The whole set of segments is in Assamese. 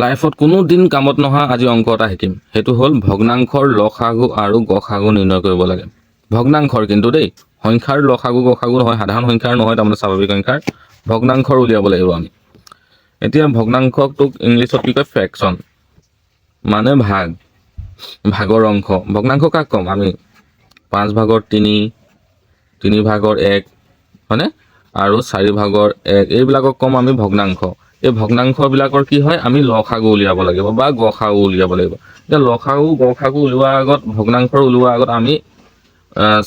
লাইফত কোনো দিন কামত নহা আজি অংক এটা শিকিম, সেইটো হ'ল ভগ্নাংশৰ লসাগু আৰু গসাগু নিৰ্ণয় কৰিব লাগে। ভগ্নাংশৰ কিন্তু দেই, সংখ্যাৰ লসাগু গসাগু নহয়, সাধাৰণ সংখ্যাৰ নহয়, তাৰমানে স্বাভাৱিক সংখ্যাৰ ভগ্নাংশৰ উলিয়াব লাগিব আমি। এতিয়া ভগ্নাংশটোক ইংলিছত কি কয়? ফ্ৰেকশ্যন, মানে ভাগ, ভাগৰ অংশ। ভগ্নাংশ কাক ক'ম আমি? 5 ভাগৰ 3, 3 ভাগৰ 1, হয়নে? আৰু 4 ভাগৰ 1, এইবিলাকক ক'ম আমি ভগ্নাংশ। এই ভগ্নাংশবিলাকৰ কি হয়? আমি লসাগু উলিয়াব লাগিব বা গসাগু উলিয়াব লাগিব। এতিয়া লসাগু গসাগু উলিওৱাৰ আগত, ভগ্নাংশৰ উলিওৱাৰ আগত আমি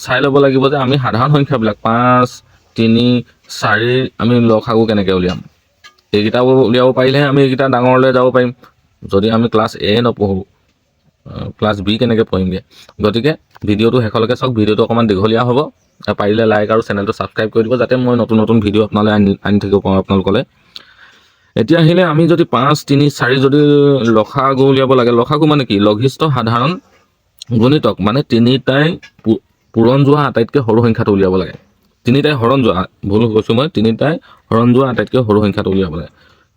চাই ল'ব লাগিব যে আমি সাধাৰণ সংখ্যাবিলাক 5, 3, 4 আমি লসাগু কেনেকৈ উলিয়াম। এইকেইটা উলিয়াব পাৰিলেহে আমি এইকেইটা ডাঙৰলৈ যাব পাৰিম। যদি আমি ক্লাছ A নপঢ়োঁ, ক্লাছ B কেনেকৈ পঢ়িমগৈ? গতিকে ভিডিঅ'টো শেষলৈকে চাওক। ভিডিঅ'টো অকণমান দীঘলীয়া হ'ব। পাৰিলে লাইক আৰু চেনেলটো ছাবস্ক্ৰাইব কৰি দিব, যাতে মই নতুন নতুন ভিডিঅ' আপোনালৈ আনি থাকিব পাৰোঁ আপোনালোকলৈ। এতিয়া আহিলে আমি যদি 5, 3, 4 যদি লসাগু উলিয়াব লাগে। লসাগু মানে কি? লঘিষ্ঠ সাধাৰণ গুণিতক, মানে তিনিটাই পূৰণ যোৱা আটাইতকৈ সৰু সংখ্যাটো উলিয়াব লাগে। তিনিটাই হৰণ যোৱা, ভুল কৈছোঁ মই, তিনিটাই হৰণ যোৱা আটাইতকৈ সৰু সংখ্যাটো উলিয়াব লাগে।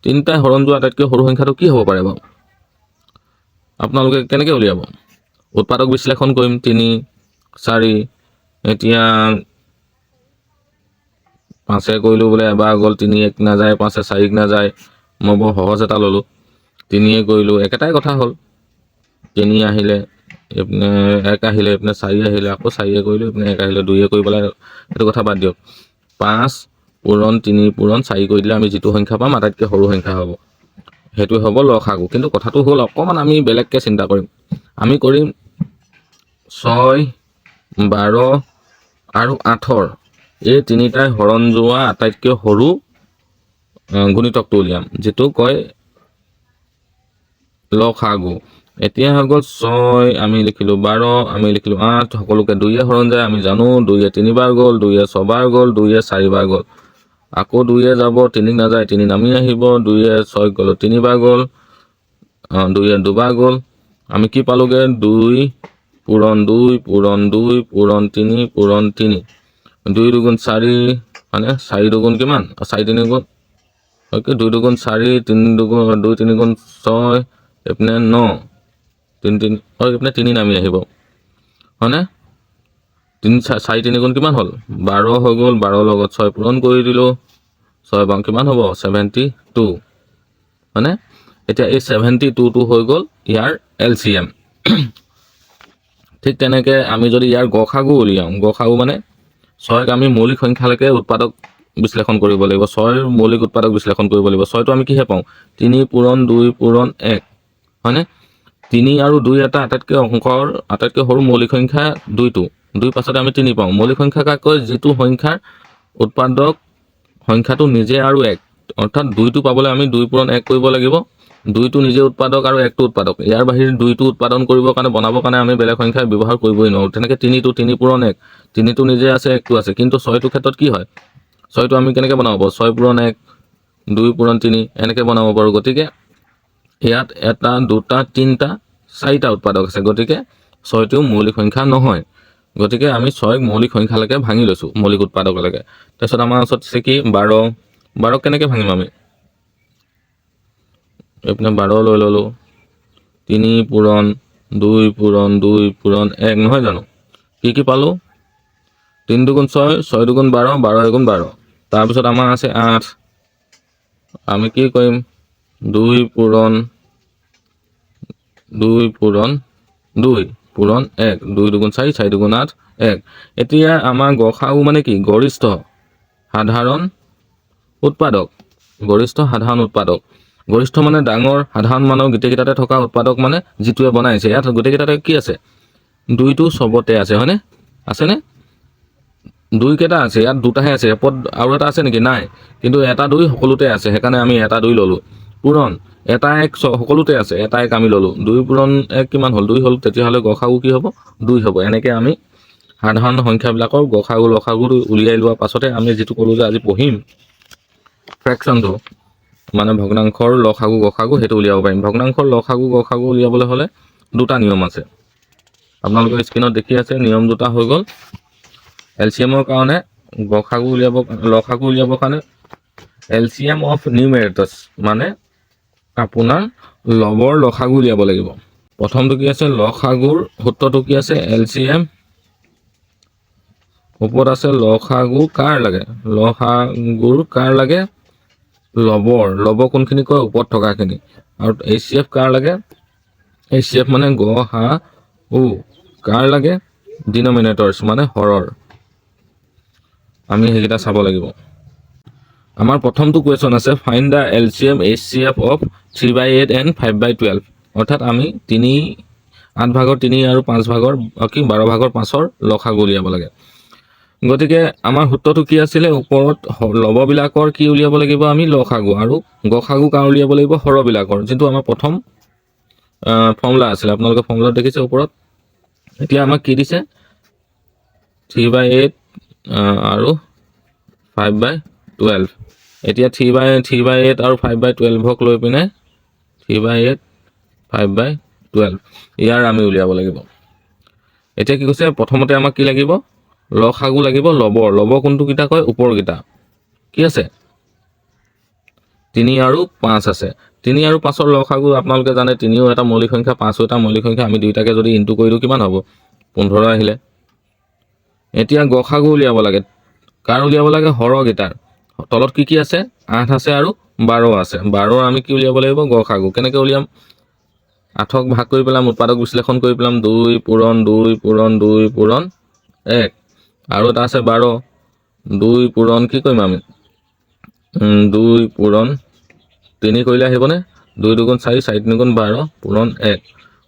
তিনিটাই হৰণ যোৱা আটাইতকৈ সৰু সংখ্যাটো কি হ'ব পাৰে বাৰু? আপোনালোকে কেনেকৈ উলিয়াব? উৎপাদক বিশ্লেষণ কৰিম। 3, 4, এতিয়া 5 কৰিলোঁ বোলে, এবাৰ গ'ল, 3 1 নাযায়, 5 4 নাযায়। মই বৰ সহজ এটা ল'লোঁ, 3 কৰিলোঁ, একেটাই কথা হ'ল। 3 আহিলে, এইপিনে 1 আহিলে, এইপিনে 4 আহিলে, আকৌ 4 কৰিলোঁ, এইপিনে 1 আহিলে, 2 কৰি পেলাই সেইটো কথা বাদ দিয়ক। 5 পূৰণ 3 পূৰণ 4 কৰি দিলে আমি যিটো সংখ্যা পাম আটাইতকৈ সৰু সংখ্যা হ'ব, সেইটো হ'ব লসাগু। কিন্তু কথাটো হ'ল অকণমান আমি বেলেগকৈ চিন্তা কৰিম। আমি কৰিম 6, 12 আৰু 8 এই তিনিটাই হৰণ যোৱা আটাইতকৈ সৰু গুণিতকটো উলিয়াম, যিটো কয় লসাগু। এতিয়া হৈ গ'ল 6 আমি লিখিলোঁ, 12 আমি লিখিলোঁ, 8 সকলোকে 2 হৰণ যায়, আমি জানো। 2 3 বাৰ গ'ল, 2 6 বাৰ গ'ল, 2 4 বাৰ গ'ল, আকৌ 2 যাব, 3 নাযায়, 3 নামি আহিব, 2 6 গ'ল, 3 বাৰ গ'ল, 2 দুবাৰ গ'ল। আমি কি পালোঁগৈ? 2 পূৰণ 2 পূৰণ 2 পূৰণ 3 পূৰণ 3, 2 2 4, মানে 4 2 কিমান? 4 3 গুণ, অ'কে, 2 2 4, 3 2 2 3 6, এইপিনে 9, 3 3, এইপিনে 3 নামি আহিব, হয়নে? 3 4 3 কিমান হ'ল? 12 হৈ গ'ল। 12 লগত 6 পূৰণ কৰি দিলোঁ, 6 বাৰ কিমান হ'ব? 72, হয়নে? এতিয়া এই 72টো হৈ গ'ল ইয়াৰ LCM। ঠিক তেনেকৈ আমি যদি ইয়াৰ গসাগু উলিয়াওঁ, গসাগু মানে 6ক আমি মৌলিক সংখ্যালৈকে উৎপাদক বিশ্লেষণ কৰিব লাগিব। 6ৰ মৌলিক উৎপাদক বিশ্লেষণ কৰিব লাগিব। 6টো আমি কিহে পাওঁ? 3 পূৰণ 2 পূৰণ 1, হয়নে? 3 আৰু 2 এটা আটাইতকৈ অংকৰ আটাইতকৈ সৰু মৌলিক সংখ্যা 2টো, 2 পাছতে আমি 3 পাওঁ। মৌলিক সংখ্যা কাক কয়? যিটো সংখ্যাৰ উৎপাদক সংখ্যাটো নিজে আৰু 1, অৰ্থাৎ 2টো পাবলৈ আমি 2 পূৰণ 1 কৰিব লাগিব। 2টো নিজে উৎপাদক আৰু 1টো উৎপাদক। ইয়াৰ বাহিৰে 2টো উৎপাদন কৰিবৰ কাৰণে, বনাবৰ কাৰণে আমি বেলেগ সংখ্যা ব্যৱহাৰ কৰিবই নোৱাৰোঁ। তেনেকৈ 3টো 3 পূৰণ 1, 3টো নিজে আছে, 1টো আছে। কিন্তু 6টোৰ ক্ষেত্ৰত কি হয়? 6টো আমি কেনেকৈ বনাব পাৰোঁ? 6 পূৰণ 1, 2 পূৰণ 3, এনেকৈ বনাব পাৰোঁ। গতিকে ইয়াত 1 2 3 4টা উৎপাদক আছে। গতিকে 6টোও মৌলিক সংখ্যা নহয়। গতিকে আমি 6ক মৌলিক সংখ্যালৈকে ভাঙি লৈছোঁ, মৌলিক উৎপাদকলৈকে। তাৰপিছত আমাৰ ওচৰত আছে কি? 12। 12ক কেনেকৈ ভাঙিম আমি? এইপিনে 12 লৈ ল'লোঁ, 3 পূৰণ 2 পূৰণ 2 পূৰণ 1, নহয় জানো? কি পালোঁ? 3 2 6, 6 2 12, 12 1 12। তাৰপিছত আমাৰ আছে 8। আমি কি কৰিম? 2 পূৰণ 2 পূৰণ 2 পূৰণ 1, 2 2 4, 4 2 8, 1। এতিয়া আমাৰ গসাগু মানে কি? গৰিষ্ঠ সাধাৰণ উৎপাদক। গৰিষ্ঠ সাধাৰণ উৎপাদক। গৰিষ্ঠ মানে ডাঙৰ, সাধাৰণ মানৰ গোটেইকেইটাতে থকা উৎপাদক মানে যিটোৱে বনাইছে। ইয়াত গোটেইকেইটাতে কি আছে? 2টো চবতে আছে, হয়নে? আছেনে? 2 কেইটা আছে? ইয়াত 2টাহে আছে। এপদ আৰু এটা আছে নেকি? নাই। কিন্তু 1 2 সকলোতে আছে, সেইকাৰণে আমি 1 2 ল'লোঁ। পূৰণ 1 1 সকলোতে আছে, 1 1 আমি ল'লোঁ। 2 পূৰণ 1 কিমান হ'ল? 2 হ'ল। তেতিয়াহ'লে গসাগু কি হ'ব? 2 হ'ব। এনেকৈ আমি সাধাৰণ সংখ্যাবিলাকৰ গসাগু লসাগু উলিয়াই লোৱাৰ পাছতে আমি যিটো ক'লোঁ যে আজি পঢ়িম, ফ্ৰেকশ্যনটো, মানে ভগ্নাংশৰ লসাগু গসাগু, সেইটো উলিয়াব পাৰিম। ভগ্নাংশৰ লসাগু গসাগু উলিয়াবলৈ হ'লে 2টা নিয়ম আছে। আপোনালোকৰ স্ক্ৰীনত দেখি আছে। নিয়ম 2টা হৈ গ'ল, LCMৰ কাৰণে লসাগু উলিয়াবৰ কাৰণে LCM অফ নিউমেৰেটৰ্ছ, মানে আপোনাৰ লবৰ লসাগু উলিয়াব লাগিব। প্ৰথমটো কি আছে লসাগুৰ সূত্ৰটো কি আছে LCM, ওপৰত আছে লসাগু কাৰ লাগে, লসাগুৰ কাৰ লাগে লবৰ, লব কোনখিনি কয় ওপৰত থকাখিনি, আৰু HCF কাৰ লাগে, HCF মানে গ হা উ, কাৰ লাগে ডিনমিনেটৰ্ছ মানে হৰৰ। আমি সেইকেইটা চাব লাগিব। আমাৰ প্ৰথমটো কুৱেশ্যন আছে find the LCM HCF of 3/8 and 5/12, অৰ্থাৎ আমি 8 ভাগৰ 3 আৰু 5 ভাগৰ 12 ভাগৰ 5ৰ লসাগু উলিয়াব লাগে। গতিকে আমাৰ সূত্ৰটো কি আছিলে, ওপৰত লববিলাকৰ কি উলিয়াব লাগিব আমি লসাগু, আৰু গসাগু কাৰ উলিয়াব লাগিব হৰবিলাকৰ, যোনটো আমাৰ প্ৰথম ফৰ্মুলা আছিলে। আপোনালোকে ফৰ্মুলা দেখিছে ওপৰত। এতিয়া আমাক কি দিছে 3/8 আৰু 5/12। এতিয়া 3/8 আৰু 5/12ক লৈ পিনে 3/8 5/12 ইয়াৰ আমি উলিয়াব লাগিব। এতিয়া কি কৈছে প্ৰথমতে আমাক কি লাগিব লসাগু লাগিব লবৰ, লব কোনটো কিটা কয় ওপৰকেইটা কি আছে 3 আৰু 5 আছে। 3 আৰু 5ৰ লসাগু আপোনালোকে জানে 3ও এটা মৌলিক সংখ্যা 5ও এটা মৌলিক সংখ্যা, আমি দুইটাকে যদি ইনটু কৰি দিওঁ কিমান হ'ব 15 আহিলে। এতিয়া গসাগু উলিয়াব লাগে, কাৰ উলিয়াব লাগে হৰকেইটাৰ, তলত কি কি আছে 8 আছে আৰু 12 আছে, 12ৰ আমি কি উলিয়াব লাগিব গসাগু। কেনেকৈ উলিয়াম 8ক ভাগ কৰি পেলাম, উৎপাদক বিশ্লেষণ কৰি পেলাম 2 পূৰণ 2 পূৰণ 2 পূৰণ 1, আৰু এটা আছে 12 2 পূৰণ কি কৰিম আমি 2 পূৰণ 3 কৰিলে আহিবনে 2 2 গুণ 4 4 3 গুণ 12 পূৰণ 1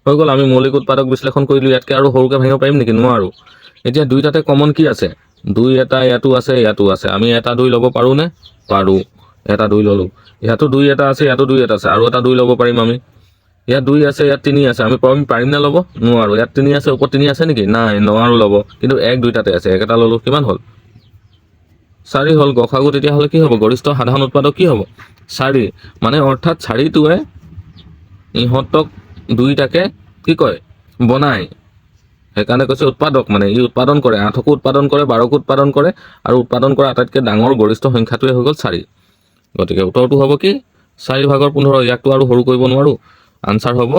হৈ গ'ল। আমি মৌলিক উৎপাদক বিশ্লেষণ কৰিলোঁ, ইয়াতকৈ আৰু সৰুকৈ ভাঙিব পাৰিম নেকি নোৱাৰোঁ। এতিয়া দুইটাতে কমন কি আছে 2 এটা ইয়াতো আছে ইয়াতো আছে, আমি এটা 2 ল'ব পাৰোঁনে পাৰোঁ, এটা 2 ল'লোঁ। ইয়াতো 2 এটা আছে ইয়াতো 2 এটা আছে, আৰু এটা 2 ল'ব পাৰিম আমি। ইয়াত 2 আছে ইয়াত 3 আছে, আমি পাৰিম নে ল'ব নোৱাৰোঁ। ইয়াত 3 আছে ওপৰত 3 আছে নেকি নাই নোৱাৰোঁ ল'ব, কিন্তু 1 2টাতে আছে, 1 এটা ল'লোঁ কিমান হ'ল 4 হ'ল। গসাগু তেতিয়াহ'লে কি হ'ব গৰিষ্ঠ সাধাৰণ উৎপাদক কি হ'ব 4, মানে অৰ্থাৎ 4টোৱে ইহঁতক দুইটাকে কি কয় বনায়, সেইকাৰণে কৈছে উৎপাদক, মানে ই উৎপাদন কৰে 8কো উৎপাদন কৰে 12কো উৎপাদন কৰে, আৰু উৎপাদন কৰা আটাইতকৈ ডাঙৰ গৰিষ্ঠ সংখ্যাটোৱে হৈ গ'ল 4। গতিকে উত্তৰটো হ'ব কি 4 ভাগৰ 15, ইয়াকতো আৰু সৰু কৰিব নোৱাৰোঁ, আনচাৰ হ'ব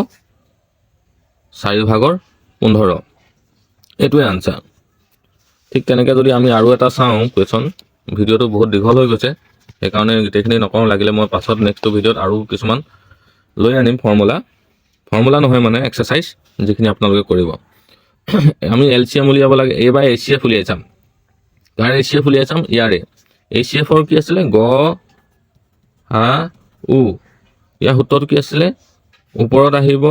4 ভাগৰ 15, এইটোৱে আনচাৰ। ঠিক তেনেকৈ যদি আমি আৰু এটা চাওঁ কুৱেশ্যন, ভিডিঅ'টো বহুত দীঘল হৈ গৈছে সেইকাৰণে গোটেইখিনি নকৰোঁ, লাগিলে মই পাছত নেক্সট ভিডিঅ'ত আৰু কিছুমান লৈ আনিম ফৰ্মুলা নহয় মানে এক্সাৰচাইজ যিখিনি আপোনালোকে কৰিব। আমি LCM উলিয়াব লাগে, এইবাৰ HCF উলিয়াই চাম। কাৰ HCF উলিয়াই চাম ইয়াৰে, HCFৰ কি আছিলে গ হা উ, ইয়াৰ সূত্ৰটো কি আছিলে ওপৰত আহিব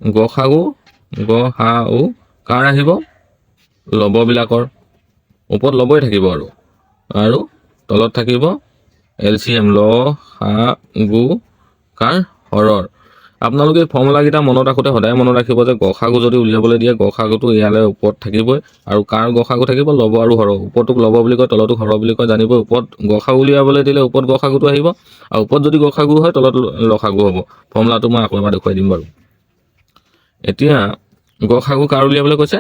গসাগু গ হা উ, কাৰ আহিব লববিলাকৰ, ওপৰত ল'বই থাকিব আৰু তলত থাকিব LCM ল হা গু কাৰ হৰৰ। আপোনালোকে ফৰ্মুলাকেইটা মনত ৰাখোঁতে সদায় মনত ৰাখিব যে গসাগু যদি উলিয়াবলৈ দিয়ে গসাগুটো ইয়ালৈ ওপৰত থাকিবই, আৰু কাৰ গসাগু থাকিব ল'ব আৰু হৰ, ওপৰটোক ল'ব বুলি কয় তলটোক হৰ বুলি কয় জানিবই। ওপৰত গসাগু উলিয়াবলৈ দিলে ওপৰত গসাগুটো আহিব, আৰু ওপৰত যদি গসাগু হয় তলত লসাগু হ'ব। ফৰ্মুলাটো মই আকৌ এবাৰ দেখুৱাই দিম বাৰু। এতিয়া গসাগু কাৰ উলিয়াবলৈ কৈছে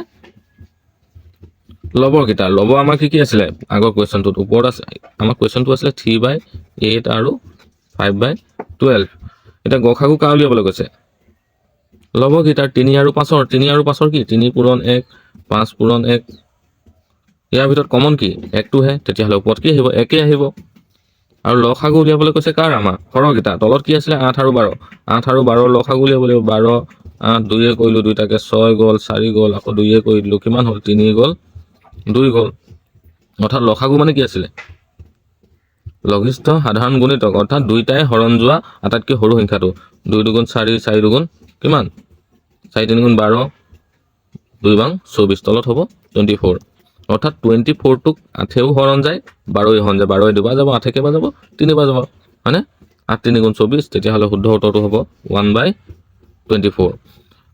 লবৰকেইটা, লব আমাৰ কি কি আছিলে আগৰ কুৱেশ্যনটোত ওপৰত আছে, আমাৰ কুৱেশ্যনটো আছিলে 3/8 আৰু 5/12। এতিয়া গসাগু কাৰ উলিয়াবলৈ কৈছে লবকেইটাৰ 3 আৰু 5ৰ, 3 আৰু 5ৰ কি 3 পূৰণ 1 5 পূৰণ 1, ইয়াৰ ভিতৰত কমন কি 1টোহে, তেতিয়াহ'লে ওপৰত কি আহিব 1 আহিব। আৰু লসাগু উলিয়াবলৈ কৈছে কাৰ আমাৰ হৰকেইটা, তলত কি আছিলে 8 আৰু 12, 8 আৰু 12ৰ লসাগু উলিয়াব লাগিব, 12 8 2 কৰিলোঁ দুইটাকে 6 গ'ল 4 গ'ল, আকৌ 2 কৰি দিলোঁ কিমান হ'ল 3 গ'ল 2 গ'ল। অৰ্থাৎ লসাগু মানে কি আছিলে লঘিষ্ঠ সাধাৰণ গুণিতক, অৰ্থাৎ দুইটাই হৰণ যোৱা আটাইতকৈ সৰু সংখ্যাটো। 2 2 গুণ 4 4 2 গুণ কিমান 4 3 গুণ 12 2 বাং 24, তলত হ'ব 24, অৰ্থাৎ 24টোক 8এও হৰণ যায় 12এ হৰণ যায়, 12 দুবাৰ যাব 8 কেইবাৰ যাব 3বাৰ যাব হয়নে, 8 3 গুণ 24, তেতিয়াহ'লে শুদ্ধ উত্তৰটো হ'ব 1/24।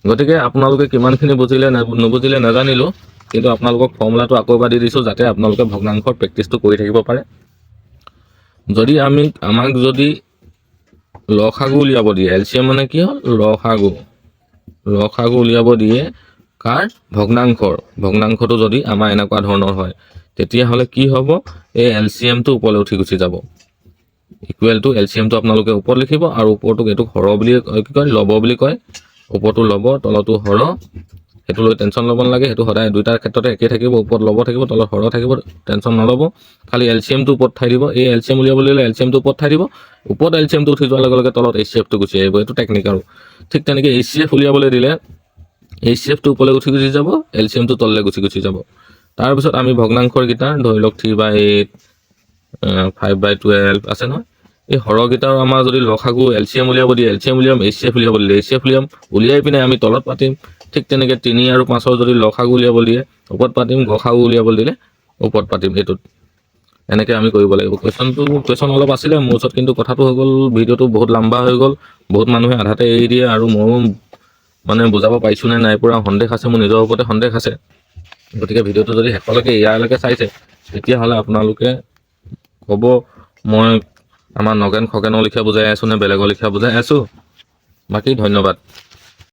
গতিকে আপোনালোকে কিমানখিনি বুজিলে নুবুজিলে নাজানিলোঁ, কিন্তু আপোনালোকক ফৰ্মুলাটো আকৌ এবাৰ দি দিছোঁ যাতে আপোনালোকে ভগ্নাংশৰ প্ৰেক্টিচটো কৰি থাকিব পাৰে। যদি আমাক যদি লসাগু উলিয়াব দিয়ে, LCM মানে কি হ'ল লসাগু উলিয়াব দিয়ে কাৰ ভগ্নাংশটো যদি আমাৰ এনেকুৱা ধৰণৰ হয়, তেতিয়াহ'লে কি হ'ব এই LCMটো ওপৰলৈ উঠি গুচি যাব, ইকুৱেল টু এলচিএমটো আপোনালোকে ওপৰত লিখিব আৰু ওপৰটোক এইটোক হৰ বুলি কি কয় লব বুলি কয় ওপৰটো লব তলতো হৰ সেইটো লৈ টেনশ্যন ল'ব নালাগে সেইটো সদায় দুইটাৰ ক্ষেত্ৰতে একেই থাকিব ওপৰত লব থাকিব তলত হৰ থাকিব টেনশ্যন নল'ব খালি এলচিএমটো ওপৰত ঠাই দিব এই এলচিএম উলিয়াবলৈ হ'লে এলচিএমটো ওপৰত ঠাই দিব ওপৰত এলচিএমটো উঠি যোৱাৰ লগে লগে তলত এইচচিএফটো গুচি আহিব এইটো টেকনিক আৰু ঠিক তেনেকৈ এইচচিএফ উলিয়াবলৈ দিলে এইচচিএফটো ওপৰলৈ গুচি যাব এলচিএমটো তললৈ গুচি যাব তাৰপিছত আমি ভগ্নাংশৰকেইটা ধৰি লওক 3/8 5/12 আছে নহয় এই হৰকেইটাৰ আমাৰ যদি লসাগু এলচিএম উলিয়াব দিয়ে এলচিএম উলিয়াম এইচচিএফ উলিয়াব দিলে এইচচিএফ উলিয়াম উলিয়াই পিনে আমি তলত পাতিম ঠিক তেনেকৈ 3 আৰু 5ৰ যদি লসাগু উলিয়াব দিয়ে ওপৰত পাতিম গসাগু উলিয়াব দিলে ওপৰত পাতিম এইটোত এনেকৈ আমি কৰিব লাগিব কুৱেশ্যন অলপ আছিলে মোৰ ওচৰত কিন্তু কথাটো হৈ গ'ল ভিডিঅ'টো বহুত লম্বা হৈ গ'ল বহুত মানুহে আধাতে এৰি দিয়ে আৰু ময়ো মানে বুজাব পাৰিছোঁ নে নাই পৰা সন্দেহ আছে মোৰ নিজৰ ওপৰতে সন্দেহ আছে গতিকে ভিডিঅ'টো যদি শেষলৈকে ইয়ালৈকে চাইছে তেতিয়াহ'লে আপোনালোকে ক'ব মই আমাৰ নগেন খগেনৰ লিখীয়া বুজাই আছোঁ নে বেলেগৰ লিখীয়া বুজাই আছোঁ বাকী ধন্যবাদ।